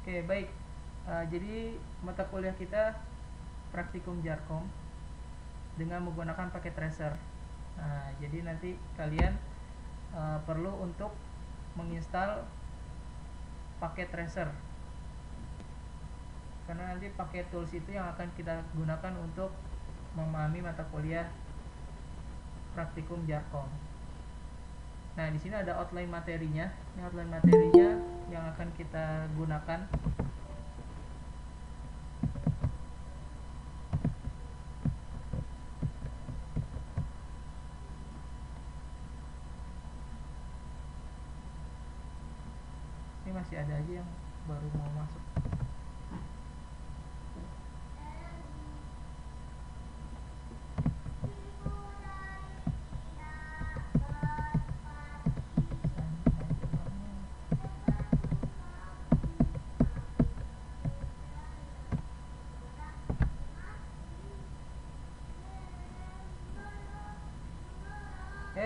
Oke, baik. Jadi mata kuliah kita praktikum Jarkom dengan menggunakan paket tracer. Nah, jadi nanti kalian perlu untuk menginstal paket tracer, karena nanti paket tools itu yang akan kita gunakan untuk memahami mata kuliah praktikum Jarkom. Nah, di sini ada outline materinya. Ini outline materinya yang akan kita gunakan. Ini masih ada aja yang baru mau masuk.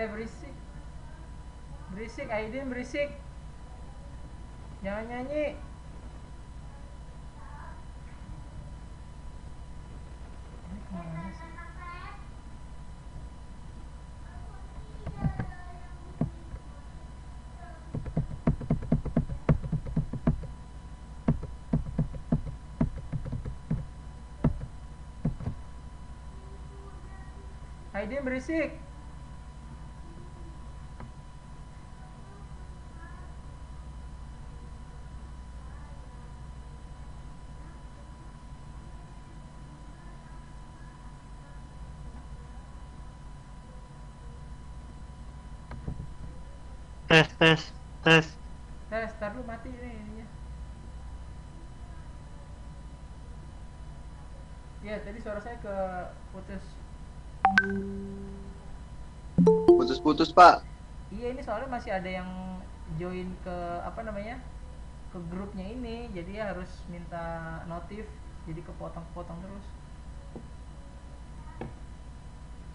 Berisik. Berisik, Aidin berisik. Jangan nyanyi. Ini kemana sih? Aidin berisik. Tes. Tar lu mati ininya. Ya, tadi suara saya ke putus. Putus-putus, Pak. Iya, ini soalnya masih ada yang join ke apa namanya? Ke grupnya ini, jadi ya harus minta notif. Jadi kepotong-potong terus.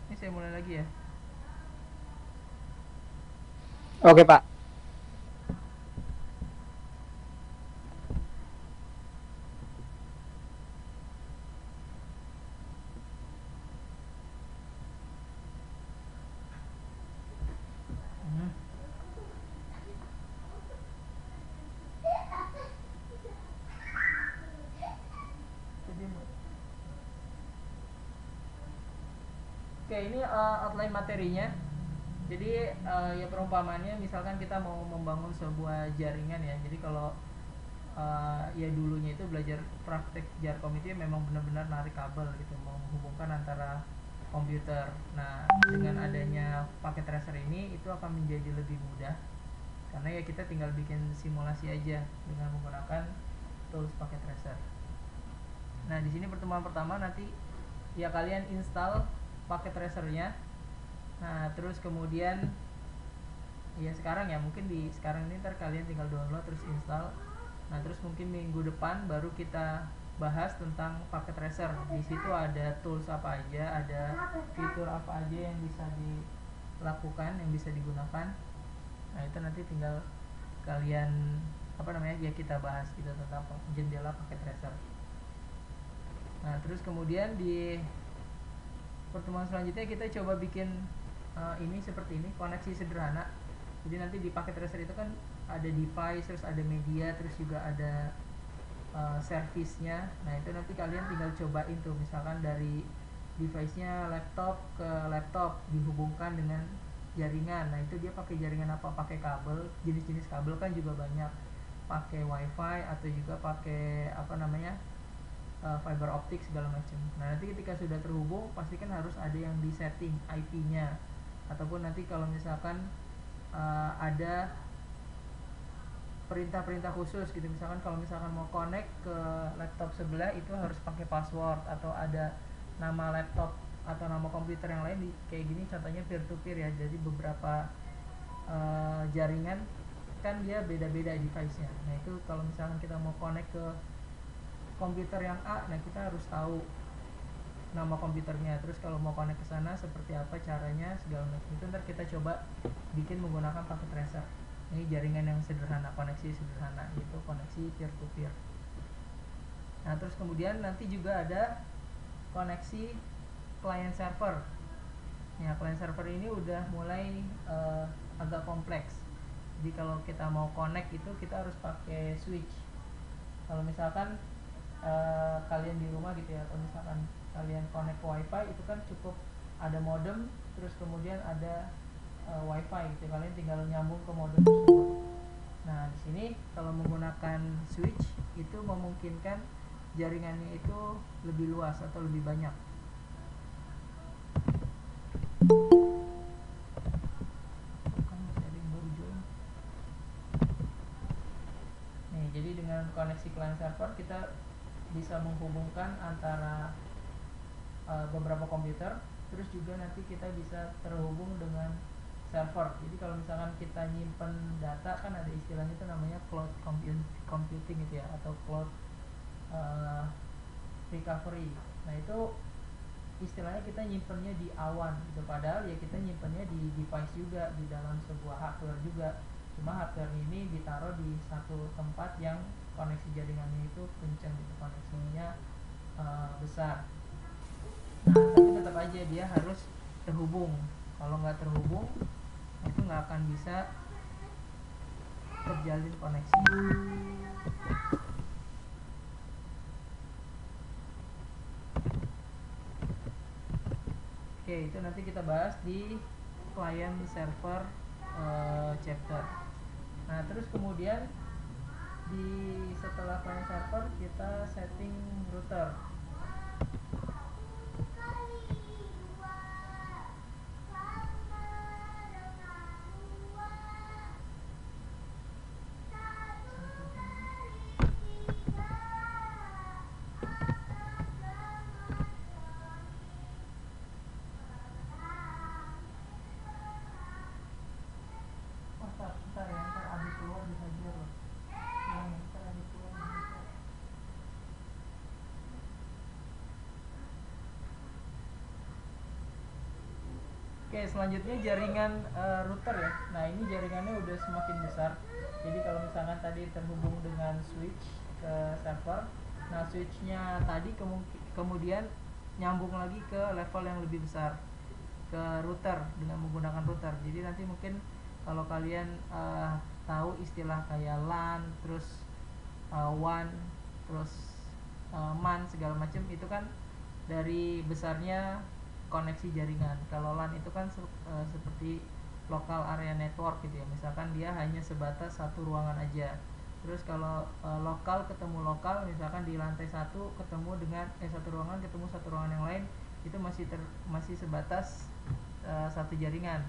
Ini saya mulai lagi ya. Oke, Pak. Hmm. Jadi, oke, ini outline materinya. Jadi ya perumpamannya, misalkan kita mau membangun sebuah jaringan ya. Jadi kalau ya dulunya itu belajar praktek Jarkom itu ya memang benar-benar narik kabel gitu, mau menghubungkan antara komputer. Nah, dengan adanya paket tracer ini itu akan menjadi lebih mudah, karena ya kita tinggal bikin simulasi aja dengan menggunakan tools paket tracer. Nah, di sini pertemuan pertama nanti ya kalian install paket tracernya. Nah, terus kemudian ya sekarang ya, mungkin di sekarang ini ntar kalian tinggal download terus install. Nah, terus mungkin minggu depan baru kita bahas tentang paket tracer. Di situ ada tools apa aja, ada fitur apa aja yang bisa dilakukan, yang bisa digunakan. Nah, itu nanti tinggal kalian apa namanya ya kita bahas gitu tentang jendela paket tracer. Nah, terus kemudian di pertemuan selanjutnya kita coba bikin ini seperti ini, koneksi sederhana. Jadi nanti di paket tracer itu kan ada device, terus ada media, terus juga ada service-nya. Nah, itu nanti kalian tinggal cobain tuh, misalkan dari device-nya laptop ke laptop dihubungkan dengan jaringan. Nah, itu dia pakai jaringan apa? Pakai kabel. Jenis-jenis kabel kan juga banyak. Pakai wifi atau juga pakai apa namanya? Fiber optik segala macam. Nah, nanti ketika sudah terhubung pasti kan harus ada yang di setting IP-nya, ataupun nanti kalau misalkan ada perintah-perintah khusus gitu, misalkan kalau misalkan mau connect ke laptop sebelah itu harus pakai password, atau ada nama laptop atau nama komputer yang lain kayak gini, contohnya peer to peer ya. Jadi beberapa jaringan kan dia beda-beda device-nya. Nah, itu kalau misalkan kita mau connect ke komputer yang A, nah kita harus tahu nama komputernya. Terus kalau mau connect ke sana seperti apa caranya segala macam. Itu ntar kita coba bikin menggunakan paket tracer. Ini jaringan yang sederhana, koneksi sederhana, yaitu koneksi peer to peer. Nah, terus kemudian nanti juga ada koneksi client server. Ya, client server ini udah mulai agak kompleks. Jadi kalau kita mau connect itu kita harus pakai switch. Kalau misalkan kalian di rumah gitu ya, atau misalkan kalian connect ke wifi, itu kan cukup ada modem, terus kemudian ada wifi gitu. Kalian tinggal nyambung ke modem tersebut. Nah, di sini kalau menggunakan switch itu memungkinkan jaringannya itu lebih luas atau lebih banyak. Kan masih ada yang baru join. Nih, jadi dengan koneksi client server kita bisa menghubungkan antara beberapa komputer, terus juga nanti kita bisa terhubung dengan server. Jadi kalau misalkan kita nyimpen data kan ada istilahnya itu namanya cloud computing gitu ya, atau cloud recovery. Nah, itu istilahnya kita nyimpennya di awan gitu, padahal ya kita nyimpennya di device juga, di dalam sebuah hardware juga. Cuma hardware ini ditaruh di satu tempat yang koneksi jaringannya itu kencang gitu, koneksinya besar. Nah, tapi tetap aja dia harus terhubung. Kalau nggak terhubung, itu nggak akan bisa terjalin koneksi. Oke, itu nanti kita bahas di client server chapter. Nah, terus kemudian setelah client server kita setting router. Ntar ya, ntar adik keluar dihajar loh. Ntar adik keluar dihajar. Oke, selanjutnya jaringan router ya. Nah, ini jaringannya udah semakin besar. Jadi kalau misalkan tadi terhubung dengan switch ke server, nah switchnya tadi kemudian nyambung lagi ke level yang lebih besar, ke router dengan menggunakan router. Jadi nanti mungkin kalau kalian tahu istilah kayak LAN, terus WAN, terus MAN segala macam, itu kan dari besarnya koneksi jaringan. Kalau LAN itu kan seperti local area network gitu ya, misalkan dia hanya sebatas satu ruangan aja. Terus kalau lokal ketemu lokal, misalkan di lantai satu ketemu dengan satu ruangan ketemu satu ruangan yang lain, itu masih sebatas satu jaringan.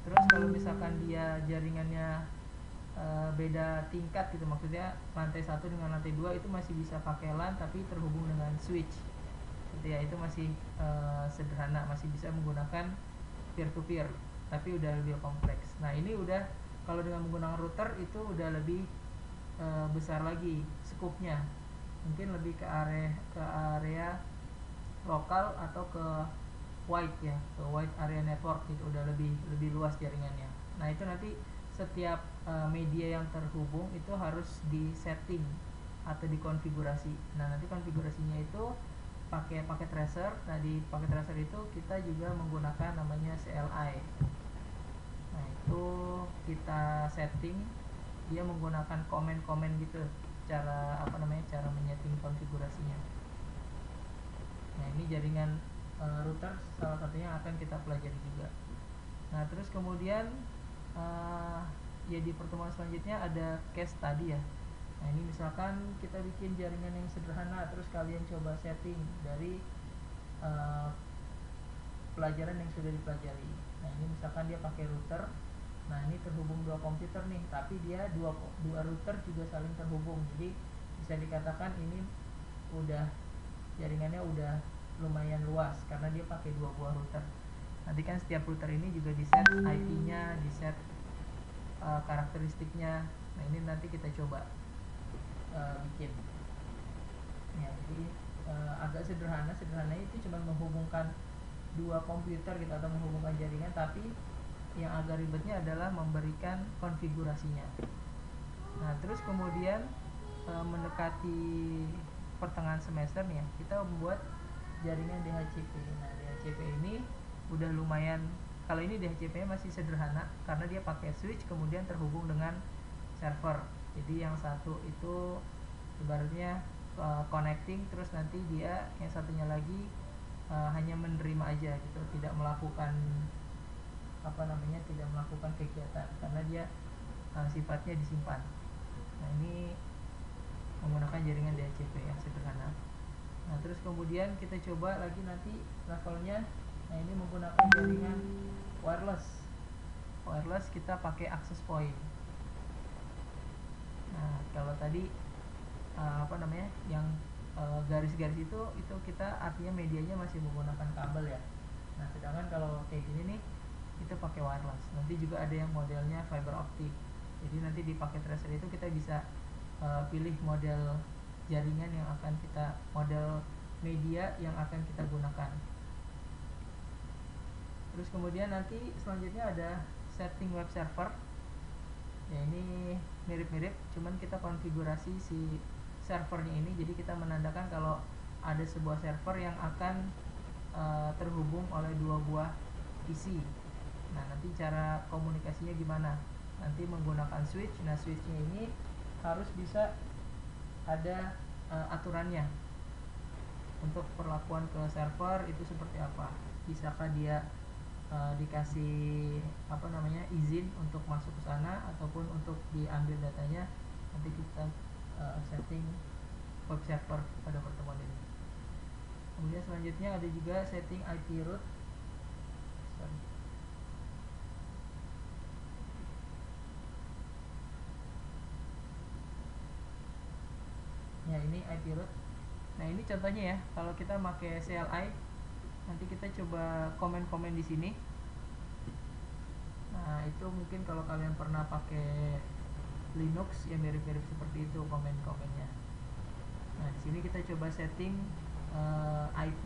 Terus kalau misalkan dia jaringannya beda tingkat gitu, maksudnya lantai satu dengan lantai 2 itu masih bisa pakai LAN tapi terhubung dengan switch gitu ya, itu masih sederhana, masih bisa menggunakan peer to peer, tapi udah lebih kompleks. Nah, ini udah kalau dengan menggunakan router itu udah lebih besar lagi skupnya, mungkin lebih ke area lokal atau ke wide ya, ke wide area network gitu, udah lebih luas jaringannya. Nah, itu nanti setiap media yang terhubung itu harus disetting atau dikonfigurasi. Nah, nanti konfigurasinya itu pakai paket tracer. Nah, di paket tracer itu kita juga menggunakan namanya CLI. Nah, itu kita setting, dia menggunakan komen-komen gitu, cara menyeting konfigurasinya. Nah, ini jaringan router salah satunya akan kita pelajari juga. Nah, terus kemudian ya di pertemuan selanjutnya ada case tadi ya. Nah, ini misalkan kita bikin jaringan yang sederhana, terus kalian coba setting dari pelajaran yang sudah dipelajari. Nah, ini misalkan dia pakai router. Nah, ini terhubung dua komputer nih, tapi dia dua router juga saling terhubung. Jadi bisa dikatakan ini jaringannya udah lumayan luas karena dia pakai dua buah router. Nanti kan setiap router ini juga di set IP-nya, di set karakteristiknya. Nah, ini nanti kita coba bikin ya. Jadi agak sederhana itu cuma menghubungkan dua komputer gitu, atau menghubungkan jaringan, tapi yang agak ribetnya adalah memberikan konfigurasinya. Nah, terus kemudian mendekati pertengahan semester nih ya, kita membuat jaringan DHCP. Nah, DHCP ini udah lumayan, kalau ini DHCP masih sederhana karena dia pakai switch kemudian terhubung dengan server. Jadi yang satu itu ibaratnya connecting, terus nanti dia yang satunya lagi hanya menerima aja gitu, tidak melakukan tidak melakukan kegiatan karena dia sifatnya disimpan. Nah, ini menggunakan jaringan DHCP yang sederhana. Nah, terus kemudian kita coba lagi nanti levelnya. Nah, ini menggunakan jaringan wireless. Wireless kita pakai access point. Nah, kalau tadi yang garis-garis itu kita artinya medianya masih menggunakan kabel ya. Nah, sedangkan kalau kayak gini nih kita pakai wireless. Nanti juga ada yang modelnya fiber optic. Jadi nanti di paket tracer itu kita bisa pilih model jaringan yang akan kita, model media yang akan kita gunakan. Terus kemudian nanti selanjutnya ada setting web server. Ya, ini mirip-mirip, cuman kita konfigurasi si servernya ini. Jadi kita menandakan kalau ada sebuah server yang akan terhubung oleh dua buah PC. Nah, nanti cara komunikasinya gimana? Nanti menggunakan switch. Nah, switchnya ini harus bisa ada aturannya untuk perlakuan ke server itu seperti apa. Bisakah dia dikasih izin untuk masuk ke sana ataupun untuk diambil datanya. Nanti kita setting web server pada pertemuan ini. Kemudian selanjutnya ada juga setting IP route. Ya, ini IP route. Nah, ini contohnya ya, kalau kita pakai CLI, nanti kita coba komen-komen di sini. Nah, itu mungkin kalau kalian pernah pakai Linux ya mirip-mirip seperti itu komen-komennya. Nah, di sini kita coba setting IP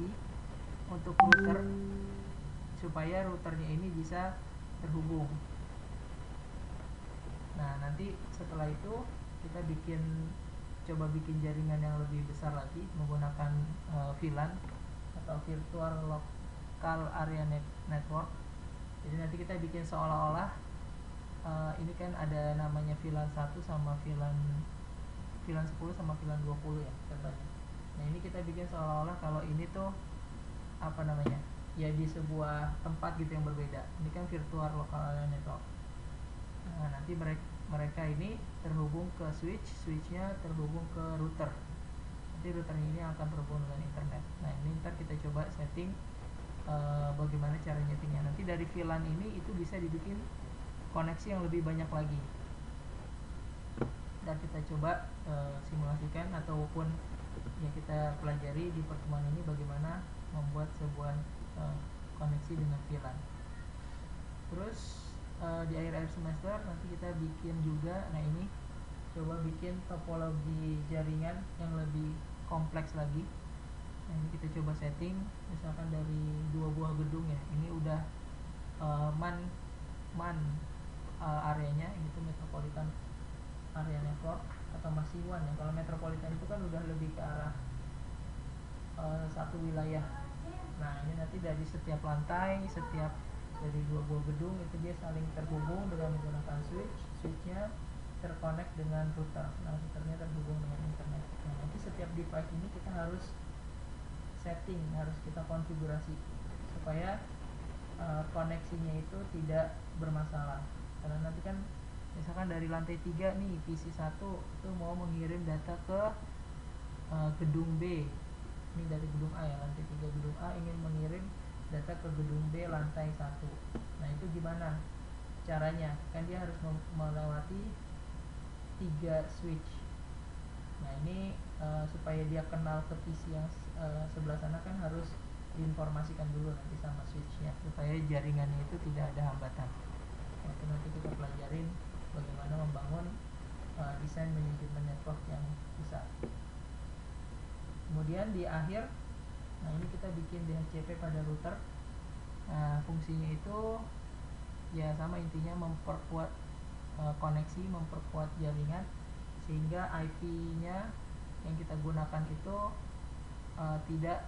untuk router supaya routernya ini bisa terhubung. Nah, nanti setelah itu kita coba bikin jaringan yang lebih besar lagi menggunakan VLAN atau Virtual Local Area Network. Jadi nanti kita bikin seolah-olah ini kan ada namanya VLAN 1 sama VLAN 10 sama VLAN 20 ya contohnya. Nah, ini kita bikin seolah-olah kalau ini tuh ya di sebuah tempat gitu yang berbeda. Ini kan Virtual Local Area Network. Nah, nanti mereka ini terhubung ke switchnya terhubung ke router. Nanti routernya ini akan terhubung dengan internet. Nah, ini ntar kita coba setting bagaimana cara nyetingnya. Nanti dari VLAN ini itu bisa dibikin koneksi yang lebih banyak lagi. Dan kita coba simulasikan ataupun ya kita pelajari di pertemuan ini bagaimana membuat sebuah koneksi dengan VLAN. Terus di akhir semester nanti kita bikin juga, nah ini coba bikin topologi jaringan yang lebih kompleks lagi. Nah, ini kita coba setting misalkan dari dua buah gedung ya. Ini udah man areanya, ini tuh metropolitan area network atau masih WAN ya. Kalau metropolitan itu kan udah lebih ke arah satu wilayah. Nah, ini nanti dari setiap lantai, setiap dari dua buah gedung itu dia saling terhubung dengan menggunakan switchnya terkonek dengan router. Nah, routernya terhubung dengan internet. Nah, nanti setiap device ini kita harus setting, harus kita konfigurasi supaya koneksinya itu tidak bermasalah. Karena nanti kan misalkan dari lantai 3 nih PC 1 itu mau mengirim data ke gedung B. Ini dari gedung A ya, lantai 3 gedung A ingin mengirim data ke gedung B lantai 1. Nah, itu gimana caranya? Kan dia harus melewati 3 switch. Nah, ini supaya dia kenal ke PC yang sebelah sana kan harus diinformasikan dulu nanti sama switchnya supaya jaringannya itu tidak ada hambatan. Nah, itu nanti kita pelajarin bagaimana membangun desain manajemen network yang besar. Kemudian di akhir, nah ini kita bikin DHCP pada router. Nah, fungsinya itu ya sama, intinya memperkuat koneksi, memperkuat jaringan sehingga IP-nya yang kita gunakan itu tidak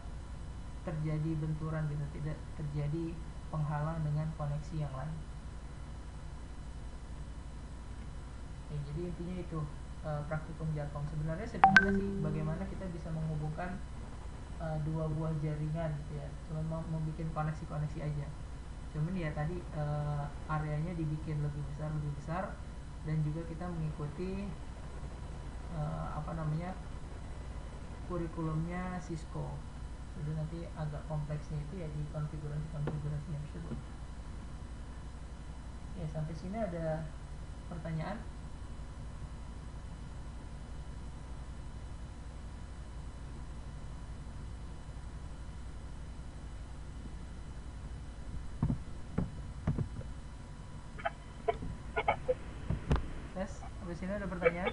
terjadi benturan gitu, tidak terjadi penghalang dengan koneksi yang lain. Ya, jadi intinya itu praktikum Jarkom sebenarnya sederhana sih, bagaimana kita bisa menghubungkan dua buah jaringan gitu ya, cuma membuat koneksi-koneksi aja. Cuman ya tadi areanya dibikin lebih besar dan juga kita mengikuti kurikulumnya Cisco. Jadi nanti agak kompleksnya itu ya di konfigurasi yang tersebut. Ya, sampai sini ada pertanyaan? Tes, sampai sini ada pertanyaan?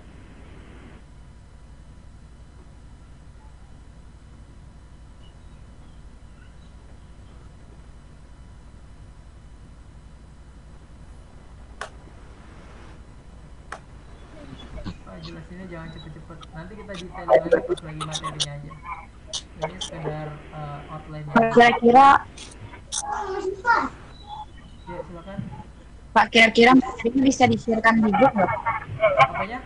Jelasinnya jangan cepet-cepet, nanti kita detail lagi pas lagi materinya aja. Ini sekedar outline kira-kira ya, silakan Pak, kira-kira materinya bisa di-share-kan di grup nggak? apanya.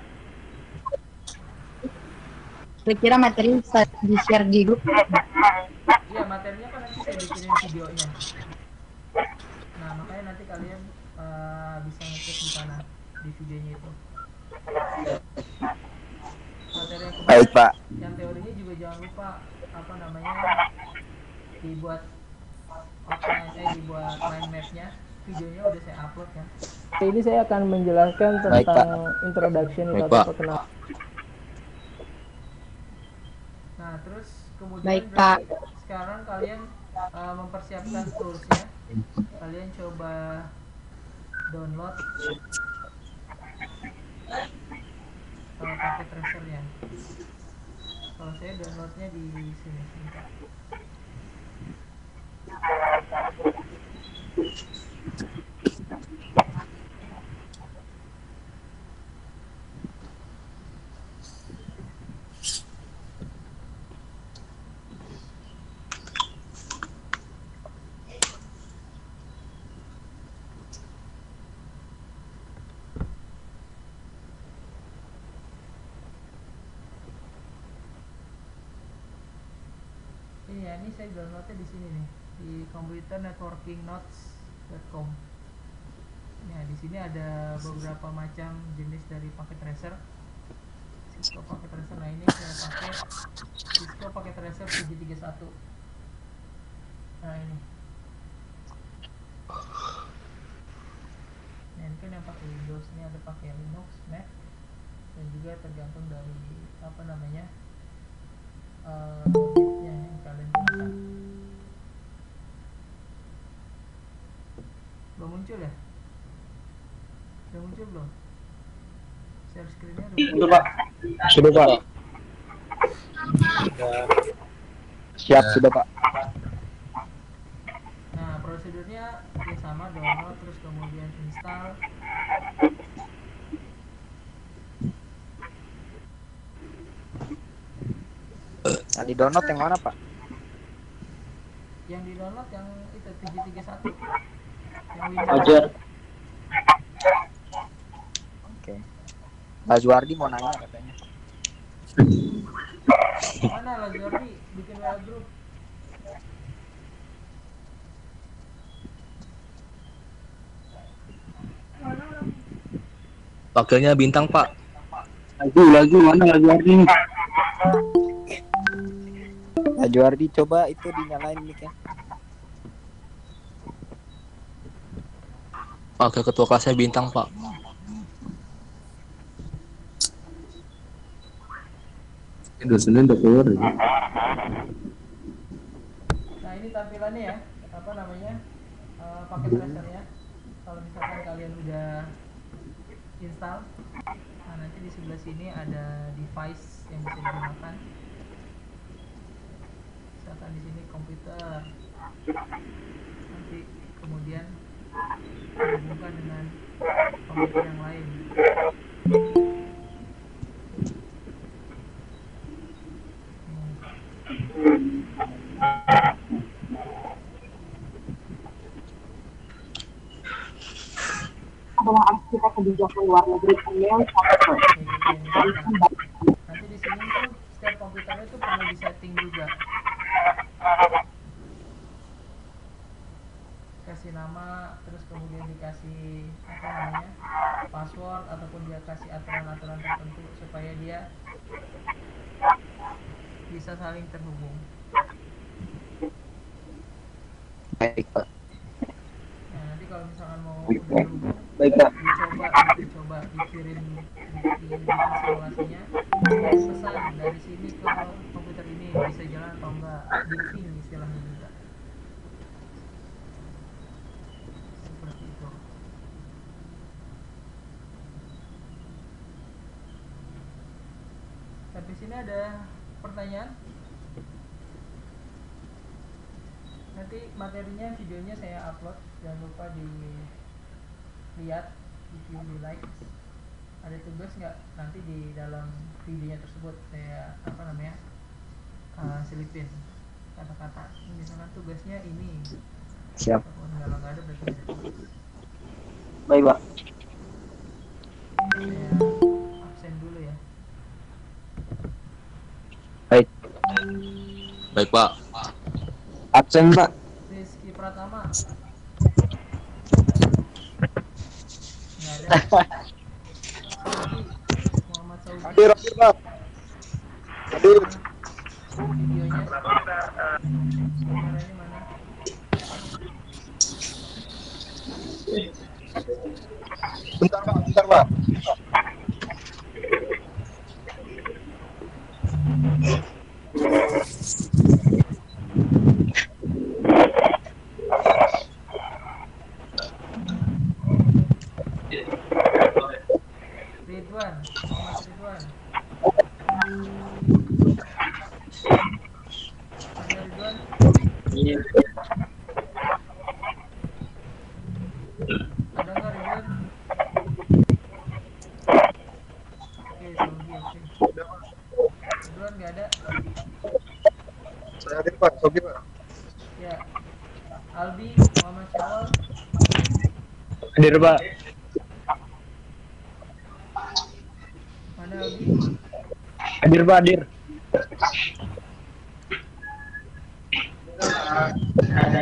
Kira-kira materi bisa di-share di grup? Iya, materinya kan nanti saya bikinin videonya. Nah, makanya nanti kalian bisa ngecek di sana di videonya itu. Materi yang kemarin, Baik, Pak. yang teorinya juga jangan lupa dibuat outline, dibuat mind mapnya. Videonya udah saya upload kan. Ini saya akan menjelaskan Baik, Pak. introduction Baik, atau Pak. perkenalan. Nah, terus kemudian Baik, Pak. sekarang kalian mempersiapkan toolsnya. Kalian coba download paket tracernya. Kalau saya downloadnya di sini sebentar. Ini saya downloadnya di sini nih, di computernetworkingnotes.com. Nah, di sini ada beberapa macam jenis dari paket tracer. Cisco paket tracer. Nah, ini saya pakai Cisco paket tracer 731. Nah, ini. Nah, ini kan yang pakai Windows, ini ada pakai Linux, Mac, dan juga tergantung dari yang kalian gunakan. Belum muncul ya? Sudah muncul belum? Share screen-nya Sudah, Pak. Sudah, Pak. Siap, sudah, Pak. Nah, prosedurnya ya sama, download terus kemudian install. Nah, di download yang mana, Pak? Yang di download yang itu 731. Yang Windows. Ajar. Oke. Pak Zuardi mau nanya katanya. Mana lah Jordi bikin WA group. Wakilnya bintang, Pak. Lagu mana lagu ini? Pak Zuardi coba itu dinyalain mic-nya. Wakil ketua kelasnya bintang, Pak. Dosennya udah keluar ya. Nah, ini tampilannya ya, paket tracernya. Kalau misalkan kalian udah install, nah nanti di sebelah sini ada device yang bisa digunakan. Misalkan di sini komputer, nanti kemudian dihubungkan dengan komputer yang lain. adalah arsitek kebijakan luar negeri Email Software. Kayak gitu ya misalkan. Nanti di sini tuh setiap komputernya tuh perlu disetting juga. Kasih nama, terus kemudian dikasih apa namanya password ataupun dia kasih aturan-aturan tertentu supaya dia bisa saling terhubung. Baik, Pak. Nah, nanti kalau misalkan mau terhubung, Baik, Pak. dicoba dikirim dibikin simulasinya, kirim pesan dari sini ke komputer ini bisa jalan atau enggak, di ping istilahnya juga. Seperti itu. Sampai sini ada pertanyaan? Nanti materinya, videonya saya upload, jangan lupa dilihat, di view, di like. Ada tugas nggak nanti di dalam videonya tersebut saya apa namanya selipin kata-kata. Misalkan tugasnya ini, Siap. kalau nggak ada berarti nggak ada tugas. Baik, Pak. Saya absen dulu ya. Baik. Baik, Pak. Absen, Pak. Rizky Pratama nggak ada. Saudi, Muhammad Saudi. Hadir, Pak. Hadir. Videonya kameranya mana? Bentar, Pak. Bentar, Pak. Ridwan, Muhammad Ridwan. Ada Ridwan? Ada nggak Ridwan? Oke, Saudi, oke. Ridwan nggak ada? Saya hadir, Pak. Sogi, Pak. Ya. Albi, Muhammad Syawal. Hadir, Pak. Mana Albi? Hadir, Pak. Hadir. Ada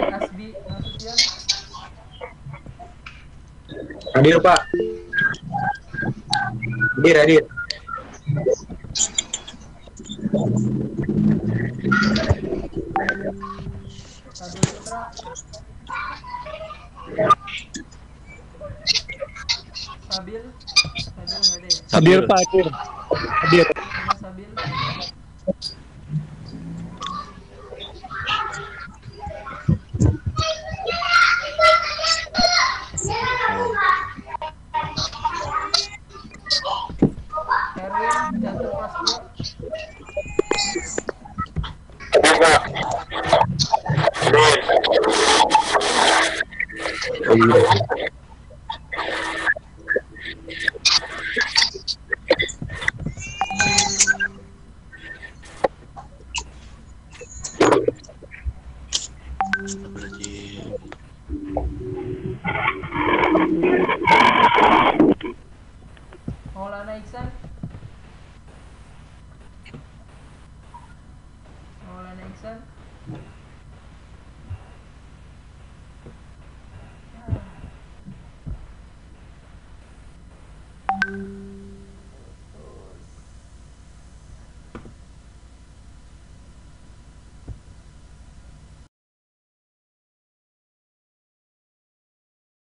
Kasbi, Nasution. Hadir, Pak. Hadir, hadir. Sadul Putra. Sabil, Sabil nggak ada ya? Hadir, Pak. Hadir. Hadir. Mana Sabil? Erwin Catur Prasetyo. Maulana Iksan. Maulana Iksan.